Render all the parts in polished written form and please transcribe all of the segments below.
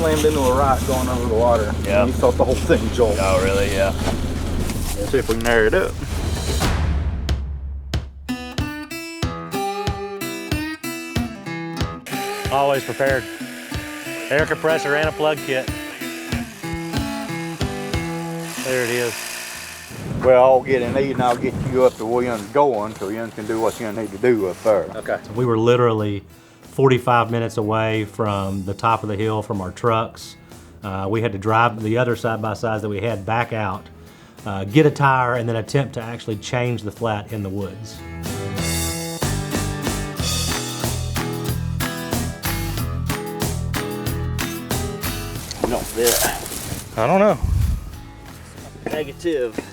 slammed into a rock going under the water. Yeah. And you felt the whole thing jolt. Oh, really? Yeah. Let's see if we can narrow it up. Always prepared. Air compressor and a plug kit. There it is. Well, I'll get in these and I'll get you up to where you're going so you can do what you need to do up there. Okay. We were literally 45 minutes away from the top of the hill from our trucks. We had to drive the other side-by-sides that we had back out, get a tire, and then attempt to actually change the flat in the woods. No, yeah. I don't know. Negative.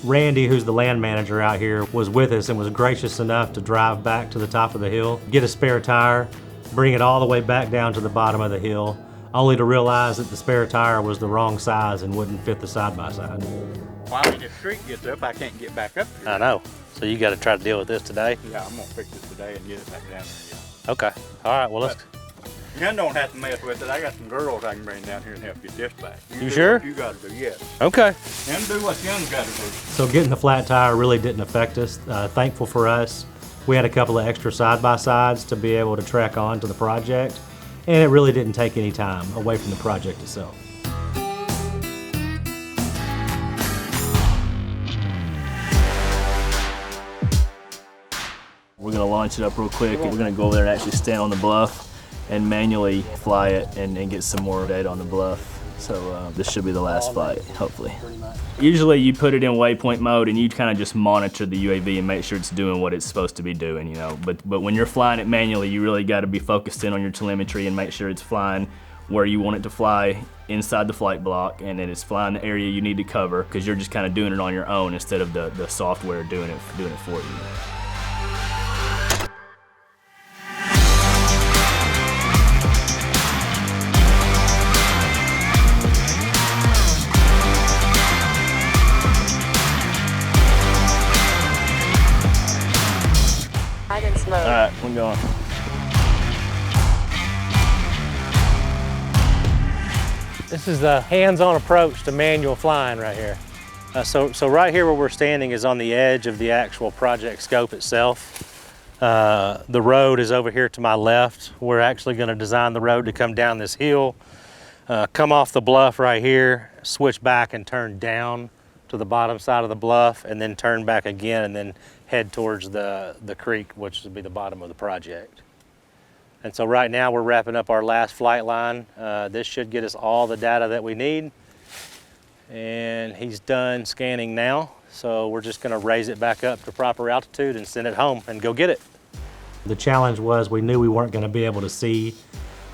Randy, who's the land manager out here, was with us and was gracious enough to drive back to the top of the hill, get a spare tire, bring it all the way back down to the bottom of the hill, only to realize that the spare tire was the wrong size and wouldn't fit the side-by-side. While the creek gets up, I can't get back up here. I know. So you got to try to deal with this today? Yeah, I'm gonna fix it today and get it back down there. Yeah. Okay. All right, well, let's... You don't have to mess with it. I got some girls I can bring down here and help get this back. You sure? What you gotta do, yes. Okay. And do what Young's gotta do. So getting the flat tire really didn't affect us. Thankful for us, we had a couple of extra side-by-sides to be able to track on to the project, and it really didn't take any time away from the project itself. We're gonna launch it up real quick. We're gonna go over there and actually stand on the bluff and manually fly it and get some more data on the bluff. So this should be the last flight, hopefully. Usually you put it in waypoint mode and you kind of just monitor the UAV and make sure it's doing what it's supposed to be doing, you know. But when you're flying it manually, you really got to be focused in on your telemetry and make sure it's flying where you want it to fly inside the flight block, and that it's flying the area you need to cover, because you're just kind of doing it on your own instead of the software doing it for you. All right, we're going. This is the hands-on approach to manual flying right here. So right here where we're standing is on the edge of the actual project scope itself. The road is over here to my left. We're actually going to design the road to come down this hill, come off the bluff right here, switch back and turn down to the bottom side of the bluff, and then turn back again and then head towards the creek, which will be the bottom of the project. And so right now we're wrapping up our last flight line. This should get us all the data that we need. And he's done scanning now. So we're just gonna raise it back up to proper altitude and send it home and go get it. The challenge was we knew we weren't going to be able to see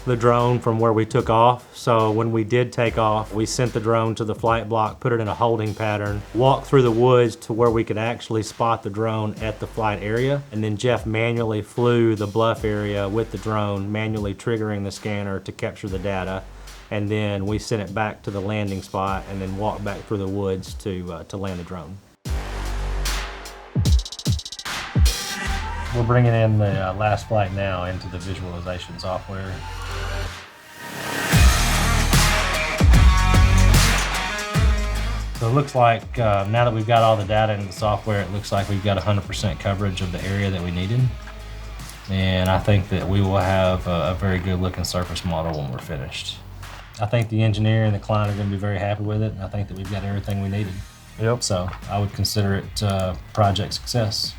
the drone from where we took off. So when we did take off, we sent the drone to the flight block, put it in a holding pattern, walked through the woods to where we could actually spot the drone at the flight area. And then Jeff manually flew the bluff area with the drone, manually triggering the scanner to capture the data. And then we sent it back to the landing spot and then walked back through the woods to land the drone. We're bringing in the last flight now into the visualization software. So it looks like now that we've got all the data in the software, it looks like we've got 100% coverage of the area that we needed. And I think that we will have a very good looking surface model when we're finished. I think the engineer and the client are going to be very happy with it, and I think that we've got everything we needed. Yep. So I would consider it project success.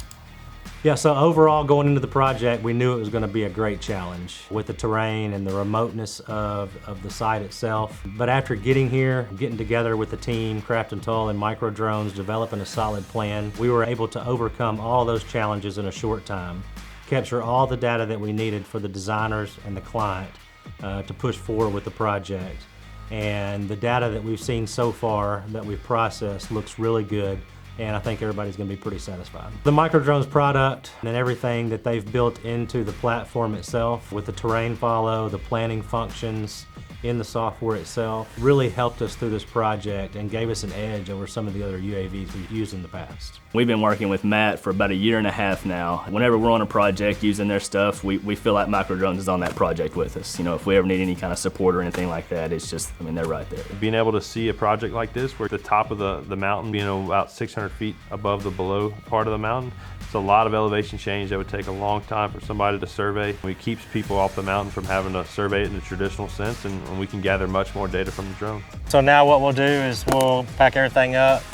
Yeah, so overall going into the project, we knew it was going to be a great challenge with the terrain and the remoteness of the site itself. But after getting here, getting together with the team, Crafton Tull and Microdrones, developing a solid plan, we were able to overcome all those challenges in a short time, capture all the data that we needed for the designers and the client to push forward with the project. And the data that we've seen so far that we've processed looks really good, and I think everybody's going to be pretty satisfied. The Microdrones product and everything that they've built into the platform itself with the terrain follow, the planning functions, in the software itself really helped us through this project and gave us an edge over some of the other UAVs we've used in the past. We've been working with Matt for about 1.5 years now. Whenever we're on a project using their stuff, we feel like Microdrones is on that project with us. You know, if we ever need any kind of support or anything like that, it's just, I mean, they're right there. Being able to see a project like this, where the top of the mountain, you know, about 600 feet above the below part of the mountain, it's a lot of elevation change that would take a long time for somebody to survey. It keeps people off the mountain from having to survey it in the traditional sense, and we can gather much more data from the drone. So now what we'll do is we'll pack everything up,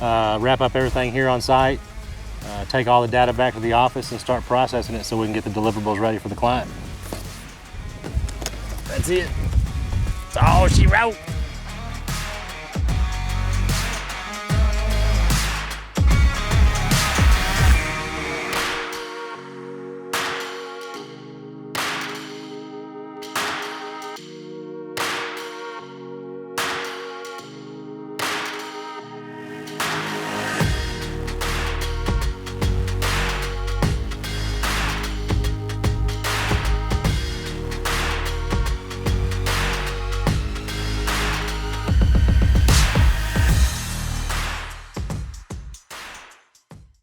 wrap up everything here on site, take all the data back to the office and start processing it so we can get the deliverables ready for the client. That's it. That's all she wrote.